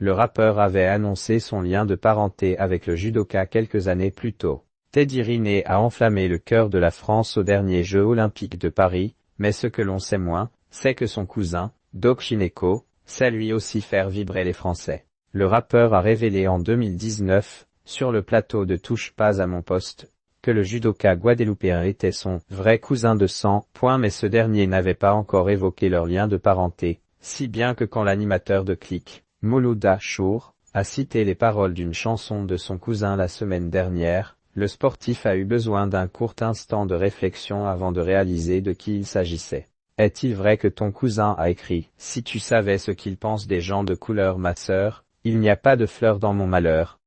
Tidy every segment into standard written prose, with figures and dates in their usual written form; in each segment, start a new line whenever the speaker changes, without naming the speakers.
Le rappeur avait annoncé son lien de parenté avec le judoka quelques années plus tôt. Teddy Riner a enflammé le cœur de la France aux derniers Jeux olympiques de Paris, mais ce que l'on sait moins, c'est que son cousin, Doc Gynéco, sait lui aussi faire vibrer les Français. Le rappeur a révélé en 2019, sur le plateau de Touche pas à mon poste, que le judoka guadeloupéen était son vrai cousin de sang, mais ce dernier n'avait pas encore évoqué leur lien de parenté, si bien que quand l'animateur de Click, Mouloud Achour, a cité les paroles d'une chanson de son cousin la semaine dernière, le sportif a eu besoin d'un court instant de réflexion avant de réaliser de qui il s'agissait. Est-il vrai que ton cousin a écrit « Si tu savais ce qu'il pense des gens de couleur ma sœur, il n'y a pas de fleurs dans mon malheur »,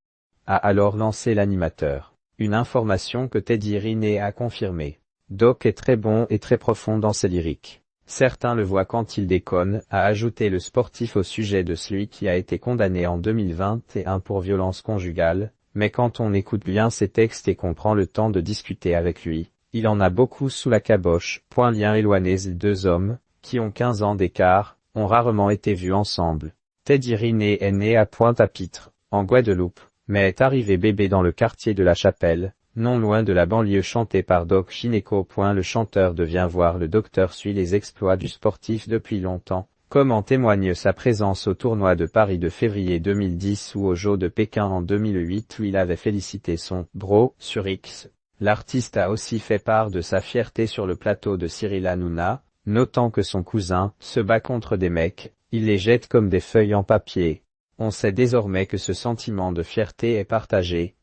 a alors lancé l'animateur. Une information que Teddy Riner a confirmée. Doc est très bon et très profond dans ses lyriques. Certains le voient quand il déconne, a ajouté le sportif au sujet de celui qui a été condamné en 2021 pour violence conjugale, mais quand on écoute bien ses textes et qu'on prend le temps de discuter avec lui, il en a beaucoup sous la caboche. Lien éloigné. Les deux hommes, qui ont 15 ans d'écart, ont rarement été vus ensemble. Teddy Riner est né à Pointe-à-Pitre, en Guadeloupe, mais est arrivé bébé dans le quartier de La Chapelle, non loin de la banlieue chanté par Doc Gynéco. Le chanteur devient voir le docteur suit les exploits du sportif depuis longtemps, comme en témoigne sa présence au tournoi de Paris de février 2010 ou aux Jeux de Pékin en 2008 où il avait félicité son « bro » sur X. L'artiste a aussi fait part de sa fierté sur le plateau de Cyril Hanouna, notant que son cousin se bat contre des mecs, il les jette comme des feuilles en papier. On sait désormais que ce sentiment de fierté est partagé,